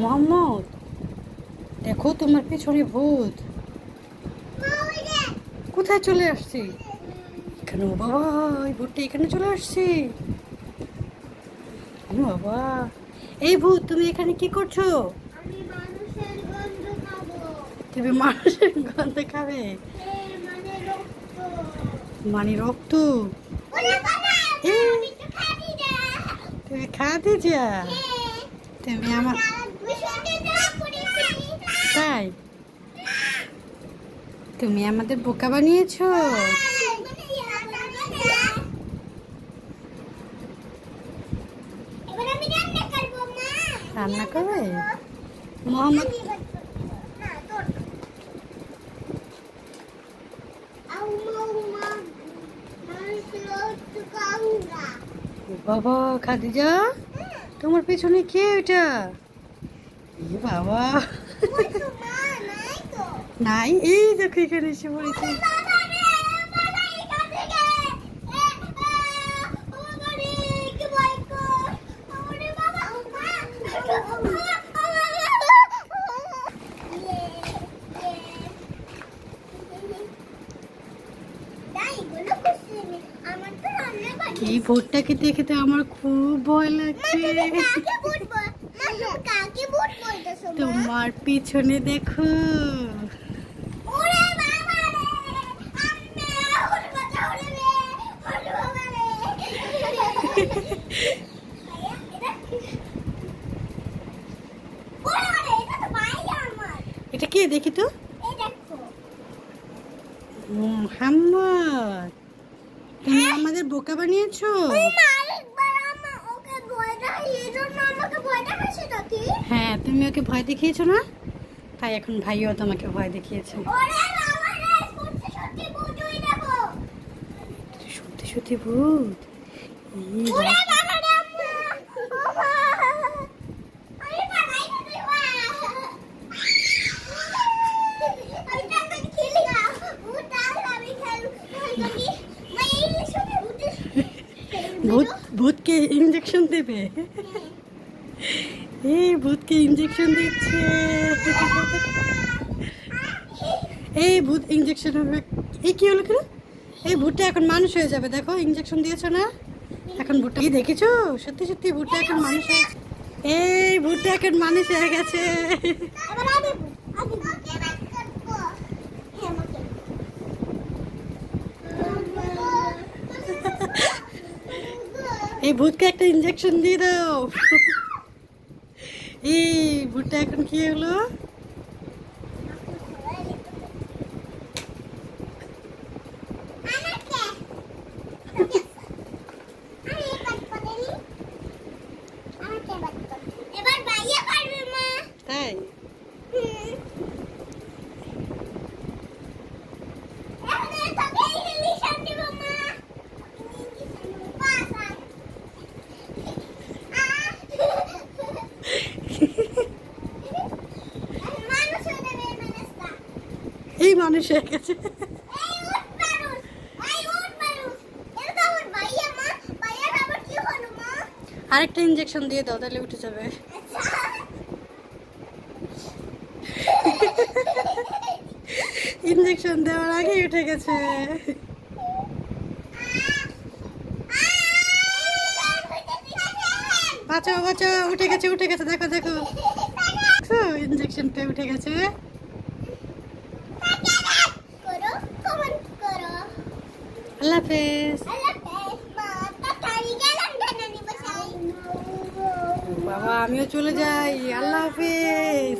মোহাম্মদ, দেখো তোমার পিছনে ভূত। কোথায় চলে আসছে? এখানে? ও বাবা, এই ভূতটা এখানে চলে আসছে। ও বাবা, এই ভূত তুমি এখানে কি করছো? তুমি মানুষের গন্ধ খাবে? মানে রক্ত? তুমি খাতে যা? তুমি আমার তাই? তুমি আমাদের বোকা বানিয়েছো। রান্না করবে মোহাম্মদ? বাবা খাদিজা, তোমার পেছনে কে ওটা? বাবা নাই, এই দেখো এখানে এসে পড়েছে। এই ভূতটাকে দেখে তো আমার খুব ভয় লাগছে। তোমার পিছনে দেখো। এটা কে দেখি তো? মোহাম্মদ, তুমি আমাদের বোকা বানিয়েছো। হ্যাঁ, তুমি ওকে ভয় দেখিয়েছো না, তাই এখন ভাইও তোমাকে ভয় দেখিয়েছে। সত্যি সত্যি ভূত? ভূতকে ইঞ্জেকশন দেবে? এই ভূতকে ইঞ্জেকশন দিচ্ছে। এই ভূত ইঞ্জেকশন হবে। এই কি হলো? কেন এই ভূতটা এখন মানুষ হয়ে যাবে? দেখো, ইঞ্জেকশন দিয়েছো না, এখন ভূতটা কি দেখেছো? সত্যি সত্যি ভূতটা এখন মানুষ হয়ে গেছে। এই ভূতটা এখন মানুষ হয়ে গেছে। এই ভূতকে একটা ইঞ্জেকশন দিয়ে দাও। এই ভূতটা এখন কি হলো? তাই? এই মানুষ হয়ে গেছে। আরেকটা ইঞ্জেকশন দিয়ে দাও, তাহলে উঠে যাবে। ইঞ্জেকশন দেওয়ার আগেই উঠে গেছে। বাঁচাও বাঁচাও, উঠে গেছে উঠে গেছে, দেখো দেখো, ইঞ্জেকশন পেয়ে উঠে গেছে। আল্লাহ হাফেজ। বাবা, আমিও চলে যাই। আল্লাহ হাফেজ।